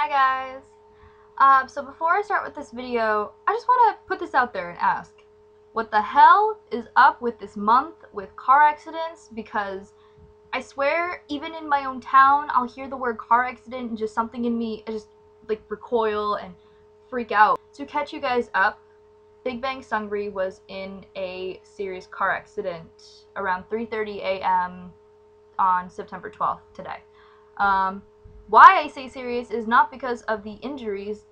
Hi guys! So before I start with this video, I just want to put this out there and ask, what the hell is up with this month with car accidents? Because I swear, even in my own town, I'll hear the word car accident and just something in me just like recoil and freak out. To catch you guys up, BigBang Seungri was in a serious car accident around 3:30 a.m. on September 12th today. Why I say serious is not because of the injuries.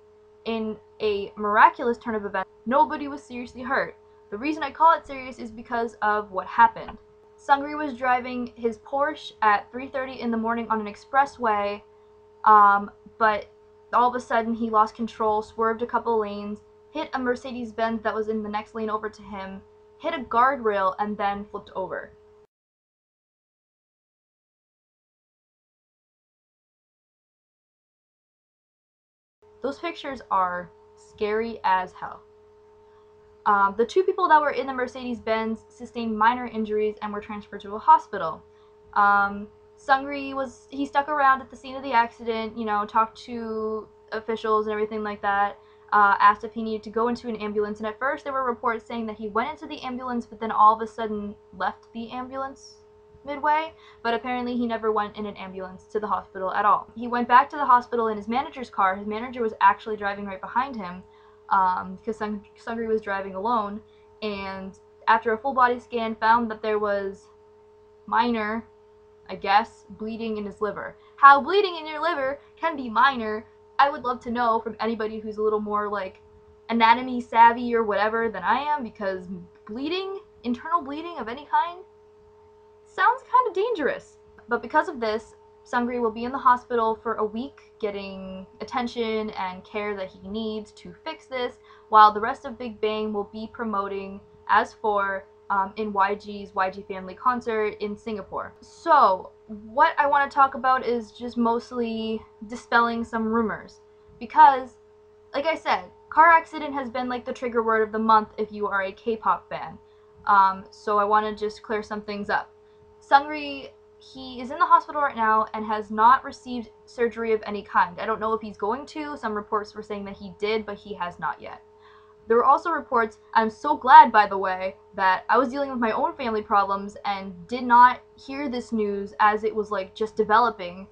In a miraculous turn of events, nobody was seriously hurt. The reason I call it serious is because of what happened. Seungri was driving his Porsche at 3:30 in the morning on an expressway, but all of a sudden he lost control, swerved a couple lanes, hit a Mercedes-Benz that was in the next lane over to him, hit a guardrail, and then flipped over. Those pictures are scary as hell. The two people that were in the Mercedes-Benz sustained minor injuries and were transferred to a hospital. Seungri he stuck around at the scene of the accident, talked to officials and everything like that, asked if he needed to go into an ambulance, and at first there were reports saying that he went into the ambulance but then all of a sudden left the ambulance midway, but apparently he never went in an ambulance to the hospital at all. He went back to the hospital in his manager's car. His manager was actually driving right behind him, because Seungri was driving alone, and after a full body scan found that there was minor, I guess, bleeding in his liver. How bleeding in your liver can be minor, I would love to know from anybody who's a little more like anatomy savvy or whatever than I am, because bleeding, internal bleeding of any kind, sounds kind of dangerous. But because of this, Seungri will be in the hospital for a week getting attention and care that he needs to fix this, while the rest of BigBang will be promoting as for in YG's YG Family concert in Singapore. So what I want to talk about is just mostly dispelling some rumors, because like I said, car accident has been like the trigger word of the month if you are a K-pop fan. So I want to just clear some things up. Seungri, he is in the hospital right now and has not received surgery of any kind. I don't know if he's going to. Some reports were saying that he did, but he has not yet. There were also reports, I'm so glad, by the way, that I was dealing with my own family problems and did not hear this news as it was like just developing.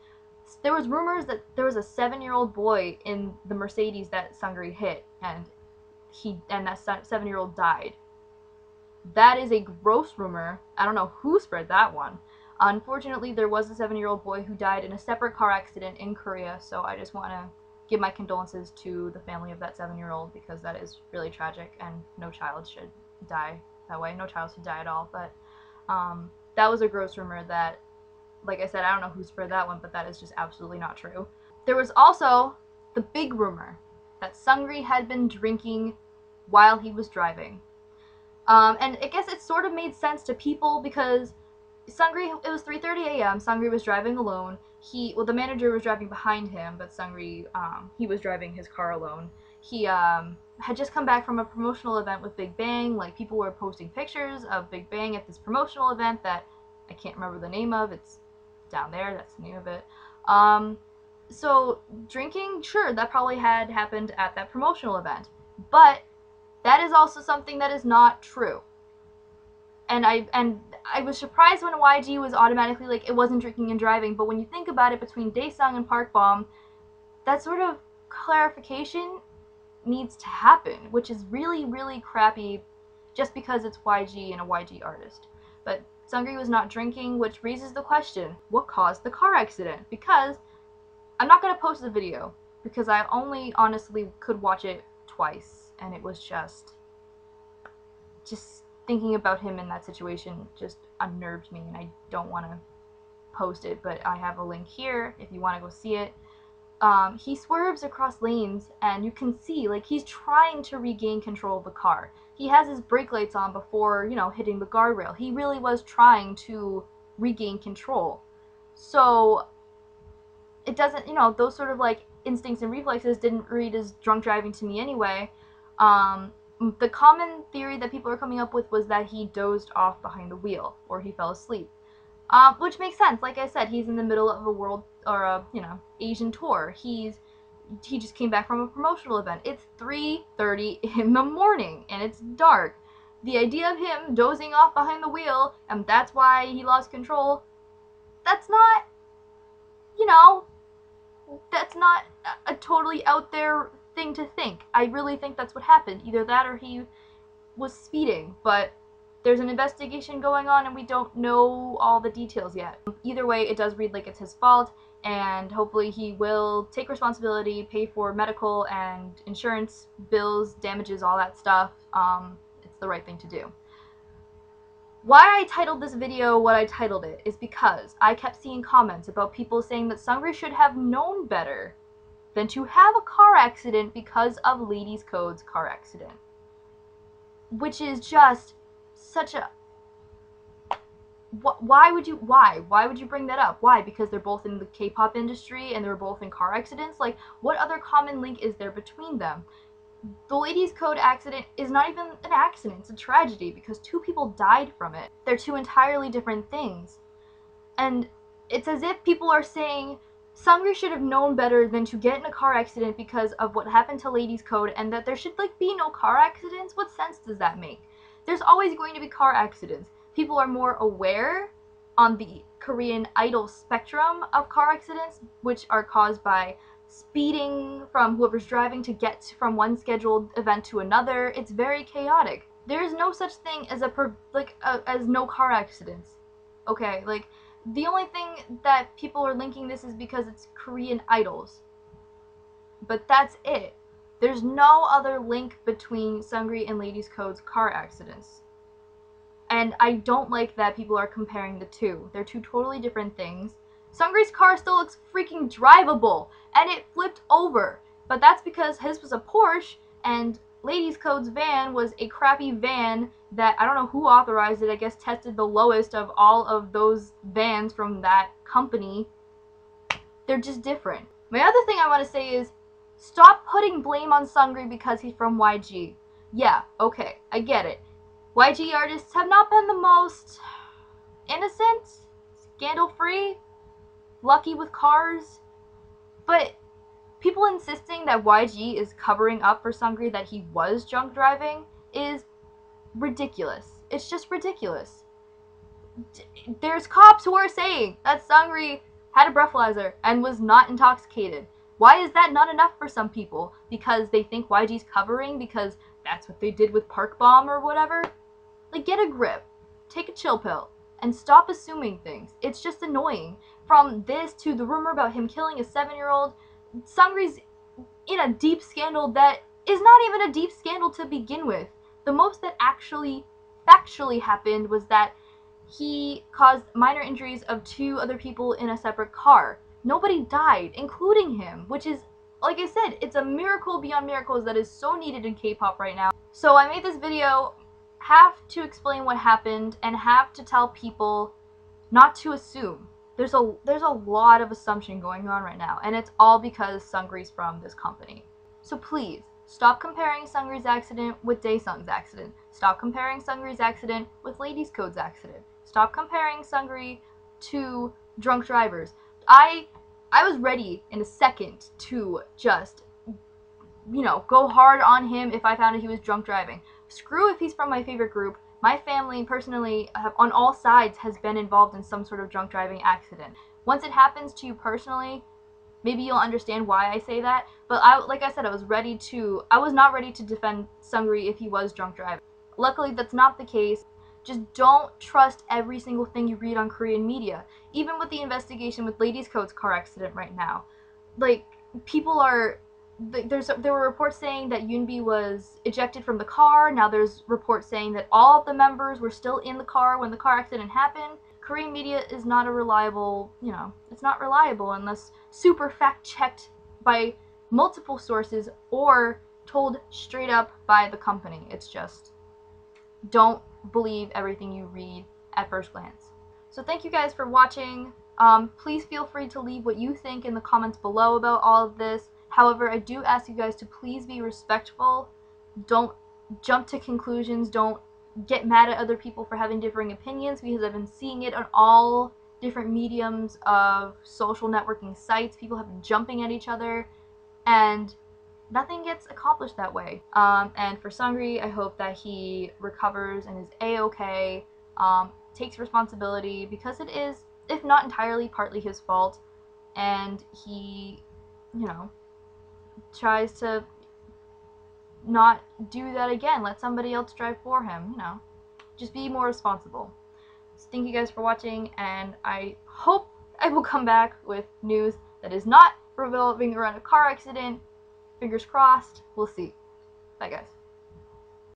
There was rumors that there was a 7-year-old boy in the Mercedes that Seungri hit, and that 7-year-old died. That is a gross rumor. I don't know who spread that one. Unfortunately, there was a 7-year-old boy who died in a separate car accident in Korea, so I just want to give my condolences to the family of that 7-year-old, because that is really tragic and no child should die that way. No child should die at all, but that was a gross rumor that, like I said, I don't know who spread that one, but that is just absolutely not true. There was also the big rumor that Seungri had been drinking while he was driving. And I guess it sort of made sense to people because Seungri, it was 3:30 a.m. Seungri was driving alone. The manager was driving behind him, but Seungri, he was driving his car alone. He had just come back from a promotional event with BigBang. Like, people were posting pictures of BigBang at this promotional event that I can't remember the name of. It's down there. That's the name of it. So drinking, sure, that probably had happened at that promotional event, but that is also something that is not true. And I was surprised when YG was automatically like, it wasn't drinking and driving, but when you think about it, between Daesung and Park Bom, that sort of clarification needs to happen, which is really, really crappy just because it's YG and a YG artist. But Seungri was not drinking, which raises the question, what caused the car accident? Because I'm not going to post the video, because I only honestly could watch it twice, and it was just thinking about him in that situation just unnerved me, and I don't want to post it, but I have a link here if you want to go see it. He swerves across lanes, and you can see, like, he's trying to regain control of the car. He has his brake lights on before, hitting the guardrail. He really was trying to regain control. So it doesn't, those sort of like instincts and reflexes didn't read as drunk driving to me anyway. The common theory that people are coming up with was that he dozed off behind the wheel, or he fell asleep. Which makes sense. Like I said, he's in the middle of a world, or a, Asian tour. He's he just came back from a promotional event. It's 3:30 in the morning and it's dark. The idea of him dozing off behind the wheel and that's why he lost control, that's not, you know, that's not a totally out there thing to think. I really think that's what happened. Either that or he was speeding, but there's an investigation going on and we don't know all the details yet. Either way, it does read like it's his fault, and hopefully he will take responsibility, pay for medical and insurance bills, damages, all that stuff. It's the right thing to do. Why I titled this video what I titled it is because I kept seeing comments about people saying that Seungri should have known better than to have a car accident because of Ladies Code's car accident. Which is just such a... Why would you bring that up? Why? Because they're both in the K-pop industry and they're both in car accidents? Like, what other common link is there between them? The Ladies Code accident is not even an accident, it's a tragedy because 2 people died from it. They're 2 entirely different things. And it's as if people are saying Seungri should have known better than to get in a car accident because of what happened to Ladies Code, and that there should be no car accidents. What sense does that make? There's always going to be car accidents. People are more aware on the Korean Idol spectrum of car accidents, which are caused by speeding from whoever's driving to get from one scheduled event to another. It's very chaotic. There is no such thing as as no car accidents. Okay, like, the only thing that people are linking this is because it's Korean idols. But that's it. There's no other link between Seungri and Ladies Code's car accidents. And I don't like that people are comparing the 2. They're 2 totally different things. Seungri's car still looks freaking drivable, and it flipped over. But that's because his was a Porsche, and Ladies Code's van was a crappy van that, I don't know who authorized it, I guess tested the lowest of all of those vans from that company. They're just different. My other thing I want to say is, stop putting blame on Seungri because he's from YG. Yeah, okay, I get it. YG artists have not been the most innocent, scandal-free, lucky with cars, but people insisting that YG is covering up for Seungri that he was drunk driving is ridiculous. It's just ridiculous. There's cops who are saying that Seungri had a breathalyzer and was not intoxicated. Why is that not enough for some people? Because they think YG's covering because that's what they did with Park Bom or whatever? Like, get a grip. Take a chill pill. And stop assuming things. It's just annoying. From this to the rumor about him killing a 7-year-old, Seungri's in a deep scandal that is not even a deep scandal to begin with. The most that actually factually happened was that he caused minor injuries of 2 other people in a separate car. Nobody died, including him, which is, like I said, it's a miracle beyond miracles that is so needed in K-pop right now. So I made this video, have to explain what happened, and have to tell people not to assume. There's a lot of assumption going on right now, and it's all because Seungri's from this company. So please, stop comparing Seungri's accident with Daesung's accident. Stop comparing Seungri's accident with Ladies Code's accident. Stop comparing Seungri to drunk drivers. I was ready in a second to just, you know, go hard on him if I found out he was drunk driving. Screw if he's from my favorite group. My family, personally, on all sides, has been involved in some sort of drunk driving accident. Once it happens to you personally, maybe you'll understand why I say that. But like I said, I was not ready to defend Seungri if he was drunk driving. Luckily, that's not the case. Just don't trust every single thing you read on Korean media. Even with the investigation with Ladies Code's car accident right now. Like, people are... There were reports saying that Yoonbi was ejected from the car. Now there's reports saying that all of the members were still in the car when the car accident happened. Korean media is not a reliable, you know, it's not reliable unless super fact-checked by multiple sources or told straight up by the company. It's just, don't believe everything you read at first glance. So thank you guys for watching. Please feel free to leave what you think in the comments below about all of this. However, I do ask you guys to please be respectful. Don't jump to conclusions. Don't get mad at other people for having differing opinions, because I've been seeing it on all different mediums of social networking sites. People have been jumping at each other. and nothing gets accomplished that way. And for Seungri, I hope that he recovers and is a-okay, takes responsibility, because it is, if not entirely, partly his fault, and he, you know, tries to not do that again. Let somebody else drive for him, you know. Just be more responsible. So thank you guys for watching, and I hope I will come back with news that is not revolving around a car accident. Fingers crossed. We'll see. Bye, guys.